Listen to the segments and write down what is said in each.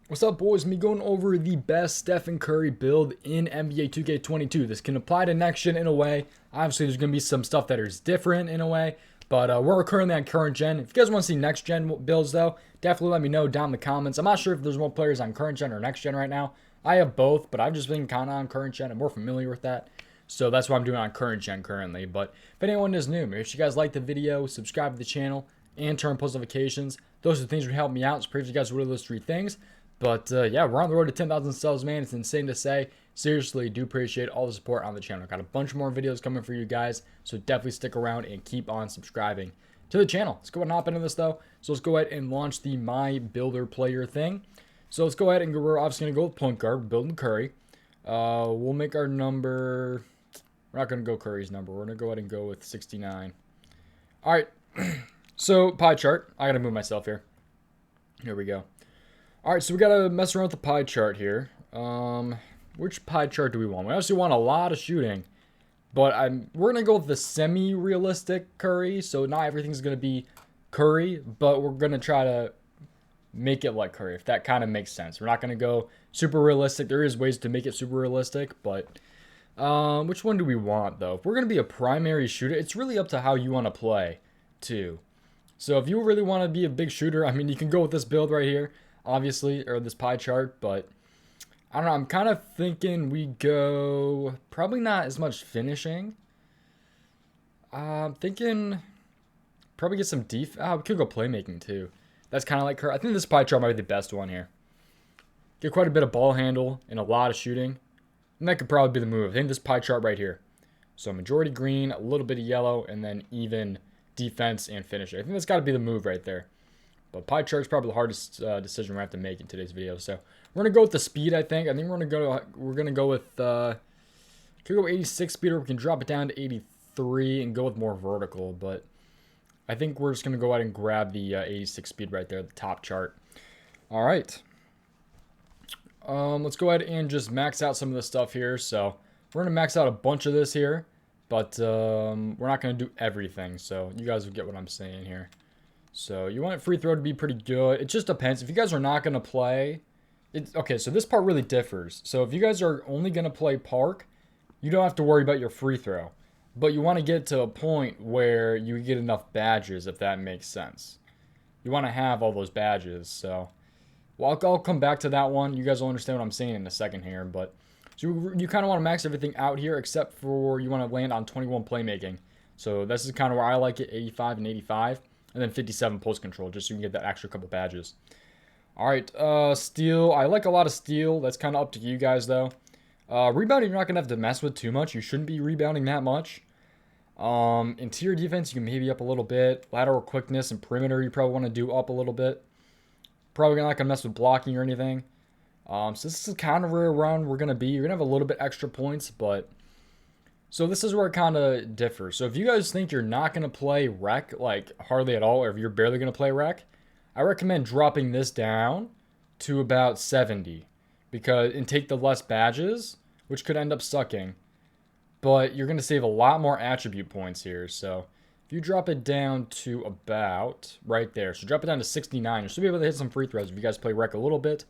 What's up, boys? Me going over the best Stephen Curry build in NBA 2K22. This can apply to next gen in a way. Obviously, there's going to be some stuff that is different in a way, but we're currently on current gen. If you guys want to see next gen builds, though, definitely let me know down in the comments. I'm not sure if there's more players on current gen or next gen right now. I have both, but I've just been kind of on current gen. I'm more familiar with that. So that's why I'm doing on current gen currently. But if anyone is new, make sure you guys like the video, subscribe to the channel, and turn post notifications. Those are the things that would help me out. So if you guys would those three things. But yeah, we're on the road to 10,000 subs, man. It's insane to say. Seriously, do appreciate all the support on the channel. Got a bunch more videos coming for you guys, so definitely stick around and keep on subscribing to the channel. Let's go ahead and hop into this, though. So let's go ahead and launch the My Builder Player thing. So let's go ahead and we're obviously going to go with point guard. We're building Curry. We'll make our number... We're not going to go Curry's number. We're going to go ahead and go with 69. All right. So, pie chart. I got to move myself here. Here we go. All right, so we got to mess around with the pie chart here. Which pie chart do we want? We actually want a lot of shooting, but we're going to go with the semi-realistic Curry. So not everything's going to be Curry, but we're going to try to make it like Curry, if that kind of makes sense. We're not going to go super realistic. There is ways to make it super realistic, but which one do we want, though? If we're going to be a primary shooter, it's really up to how you want to play, too. So if you really want to be a big shooter, I mean, you can go with this build right here, obviously, or this pie chart, but I don't know. I'm kind of thinking we go probably not as much finishing. I'm thinking probably get some we could go playmaking too. That's kind of like her. I think this pie chart might be the best one here. Get quite a bit of ball handle and a lot of shooting. And that could probably be the move. I think this pie chart right here. So majority green, a little bit of yellow, and then even defense and finishing. I think that's got to be the move right there. But pie chart's probably the hardest decision we have to make in today's video. So we're gonna go with the speed. I think we're gonna go with could go 86 speed, or we can drop it down to 83 and go with more vertical. But I think we're just gonna go ahead and grab the 86 speed right there, the top chart. All right. Let's go ahead and just max out some of the stuff here. So we're gonna max out a bunch of this here, but we're not gonna do everything. So you guys will get what I'm saying here. So you want free throw to be pretty good. It just depends. If you guys are not going to play... Okay, so this part really differs. So if you guys are only going to play park, you don't have to worry about your free throw. But you want to get to a point where you get enough badges, if that makes sense. You want to have all those badges. So well, I'll come back to that one. You guys will understand what I'm saying in a second here. But so you kind of want to max everything out here, except for you want to land on 21 playmaking. So this is kind of where I like it, 85 and 85. And then 57 post control, just so you can get that extra couple badges. All right, steal. I like a lot of steal. That's kind of up to you guys, though. Rebounding, you're not going to have to mess with too much. You shouldn't be rebounding that much. Interior defense, you can maybe up a little bit. Lateral quickness and perimeter, you probably want to do up a little bit. Probably not going to mess with blocking or anything. So this is kind of where around we're going to be. You're going to have a little bit extra points, but... So this is where it kind of differs. So if you guys think you're not going to play rec, like hardly at all, or if you're barely going to play rec, I recommend dropping this down to about 70 and take the less badges, which could end up sucking. But you're going to save a lot more attribute points here. So if you drop it down to about right there, so drop it down to 69, you'll still be able to hit some free throws if you guys play rec a little bit.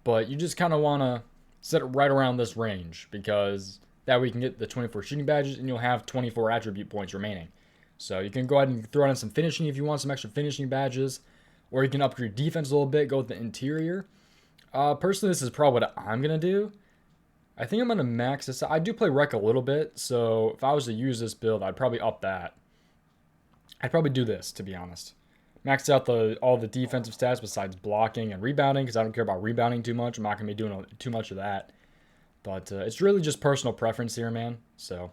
But you just kind of want to set it right around this range, because that way you can get the 24 shooting badges and you'll have 24 attribute points remaining. So you can go ahead and throw in some finishing if you want some extra finishing badges. Or you can upgrade your defense a little bit, go with the interior. Personally, this is probably what I'm going to do. I think I'm going to max this out. I do play rec a little bit, so if I was to use this build, I'd probably up that. I'd probably do this, to be honest. Max out all the defensive stats besides blocking and rebounding, because I don't care about rebounding too much. I'm not going to be doing too much of that. But it's really just personal preference here, man. So,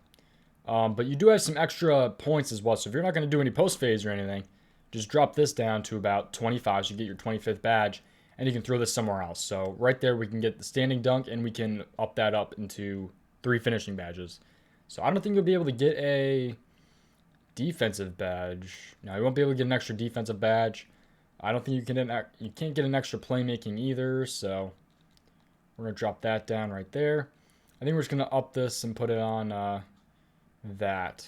but you do have some extra points as well. So if you're not going to do any post phase or anything, just drop this down to about 25 so you get your 25th badge, and you can throw this somewhere else. So right there we can get the standing dunk, and we can up that up into 3 finishing badges. So I don't think you'll be able to get a defensive badge. No, you won't be able to get an extra defensive badge. I don't think you can't get an extra playmaking either. So we're going to drop that down right there. I think we're just going to up this and put it on that.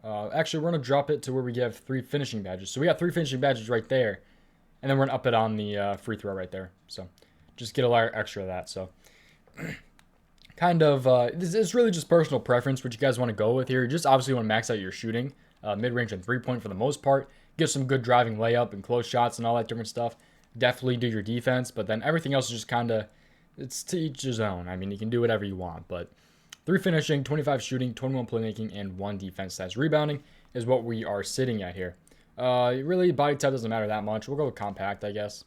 Actually, we're going to drop it to where we have 3 finishing badges. So we got 3 finishing badges right there. And then we're going to up it on the free throw right there. So just get a lot extra of that. So kind of, it's really just personal preference what you guys want to go with here. You just obviously want to max out your shooting, mid-range and three-point for the most part. Get some good driving layup and close shots and all that different stuff. Definitely do your defense, but then everything else is just kind of, it's to each his own. I mean, you can do whatever you want, but 3 finishing, 25 shooting, 21 playmaking, and 1 defense stats. Rebounding is what we are sitting at here. Really, body type doesn't matter that much. We'll go with compact, I guess.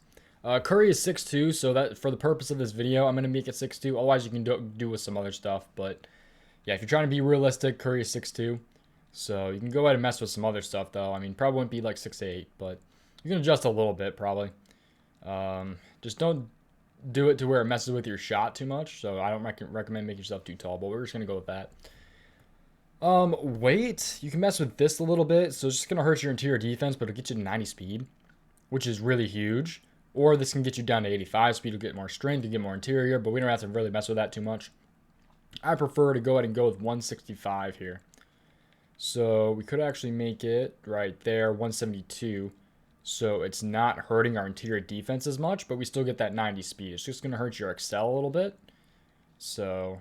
Curry is 6'2", so that for the purpose of this video, I'm going to make it 6'2". Otherwise, you can do with some other stuff. But yeah, if you're trying to be realistic, Curry is 6'2". So you can go ahead and mess with some other stuff, though. I mean, probably wouldn't be like 6'8", but you can adjust a little bit, probably. Just don't do it to where it messes with your shot too much. So I don't recommend making yourself too tall, but we're just going to go with that. Weight, you can mess with this a little bit. So it's just going to hurt your interior defense, but it'll get you to 90 speed, which is really huge. Or this can get you down to 85 speed to get more strength, to get more interior, but we don't have to really mess with that too much. I prefer to go ahead and go with 165 here. So we could actually make it right there, 172. So it's not hurting our interior defense as much, but we still get that 90 speed. It's just going to hurt your excel a little bit. So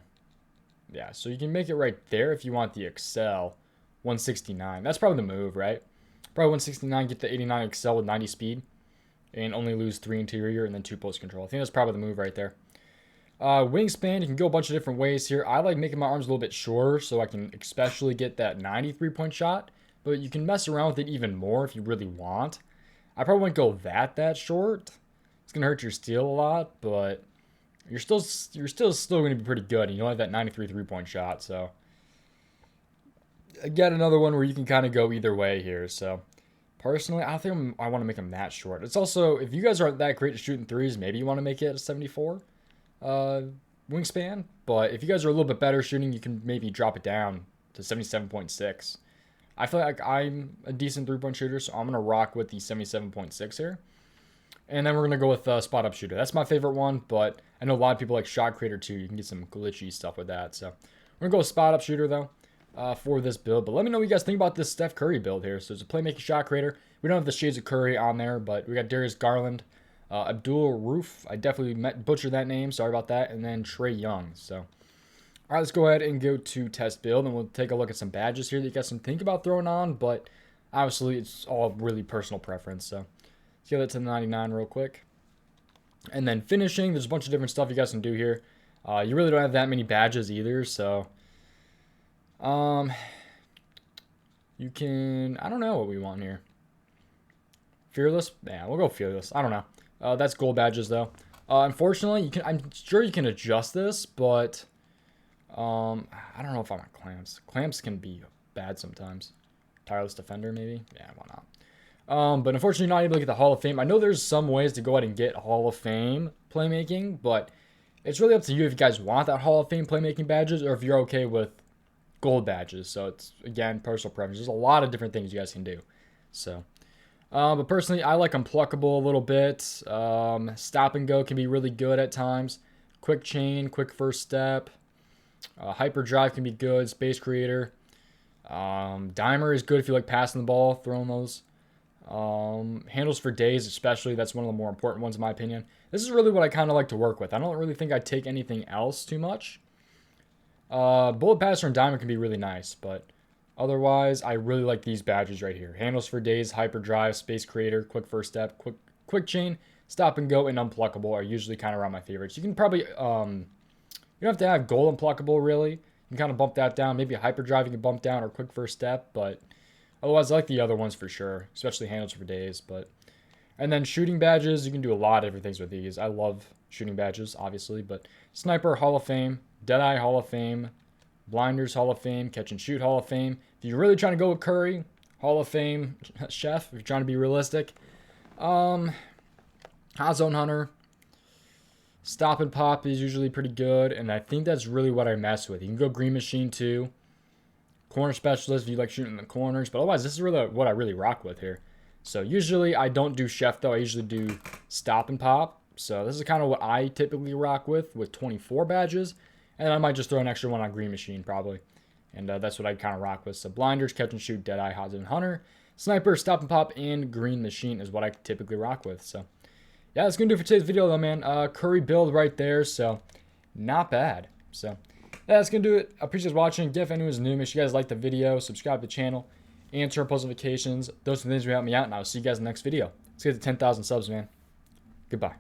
yeah, so you can make it right there if you want the excel, 169. That's probably the move, right? Probably 169, get the 89 excel with 90 speed, and only lose 3 interior and then 2 post control. I think that's probably the move right there. Wingspan, you can go a bunch of different ways here. I like making my arms a little bit shorter so I can especially get that 93-point shot, but you can mess around with it even more if you really want. I probably wouldn't go that short. It's going to hurt your steal a lot, but you're still going to be pretty good. And you don't have that 93 3-point shot, so again, another one where you can kind of go either way here. So personally, I don't think I want to make them that short. It's also, if you guys aren't that great at shooting threes, maybe you want to make it a 74 wingspan. But if you guys are a little bit better shooting, you can maybe drop it down to 77.6. I feel like I'm a decent 3-point shooter, so I'm going to rock with the 77.6 here. And then we're going to go with spot-up shooter. That's my favorite one, but I know a lot of people like shot creator too. You can get some glitchy stuff with that. So we're going to go with spot-up shooter, though, for this build. But let me know what you guys think about this Steph Curry build here. So it's a playmaking shot creator. We don't have the shades of Curry on there, but we got Darius Garland, Abdul Roof. I definitely butchered that name. Sorry about that. And then Trey Young. So all right, let's go ahead and go to test build, and we'll take a look at some badges here that you guys can think about throwing on, but obviously it's all really personal preference. So let's get it to the 99 real quick. And then finishing, there's a bunch of different stuff you guys can do here. You really don't have that many badges either, so you can, I don't know what we want here. Fearless? Yeah, we'll go fearless. I don't know. That's gold badges though. Unfortunately, I'm sure you can adjust this, but I don't know if I want clamps. Clamps can be bad sometimes. Tireless defender, maybe? Yeah, why not? But unfortunately, not able to get the Hall of Fame. I know there's some ways to go ahead and get Hall of Fame playmaking, but it's really up to you if you guys want that Hall of Fame playmaking badges or if you're okay with gold badges. So it's, again, personal preference. There's a lot of different things you guys can do. So, but personally, I like Unpluckable a little bit. Stop and Go can be really good at times. Quick Chain, Quick First Step. Hyperdrive can be good. Space Creator. Dimer is good if you like passing the ball, throwing those. Handles for days, especially. That's one of the more important ones in my opinion. This is really what I kind of like to work with. I don't really think I'd take anything else too much. Bullet Passer and Dimer can be really nice, but otherwise, I really like these badges right here. Handles for days, Hyperdrive, Space Creator, Quick First Step, Quick Chain, Stop and Go, and Unpluckable are usually kind of around my favorites. You can probably, you don't have to have Gold Unpluckable, really. You can kind of bump that down. Maybe a Hyperdrive you can bump down or Quick First Step, but otherwise, I like the other ones for sure, especially Handles for days. And then shooting badges, you can do a lot of different things with these. I love shooting badges, obviously, but Sniper Hall of Fame, Deadeye Hall of Fame, Blinders Hall of Fame, Catch and Shoot Hall of Fame. If you're really trying to go with Curry, Hall of Fame Chef, if you're trying to be realistic. Hot Zone Hunter, Stop and Pop is usually pretty good, and I think that's really what I mess with. You can go Green Machine too. Corner Specialist if you like shooting in the corners, but otherwise this is really what I really rock with here. So usually I don't do Chef though, I usually do Stop and Pop. So this is kind of what I typically rock with 24 badges, and I might just throw an extra one on Green Machine probably. And that's what I kind of rock with. So Blinders, Catch and Shoot, Deadeye, Hot Zone Hunter, Sniper, Stop and Pop, and Green Machine is what I typically rock with. So yeah, that's going to do it for today's video, though, man. Curry build right there, so not bad. So, yeah, that's going to do it. I appreciate you guys watching. Again, if anyone's new, make sure you guys like the video, subscribe to the channel, and turn on post notifications. Those are the things that help me out, and I'll see you guys in the next video. Let's get to 10,000 subs, man. Goodbye.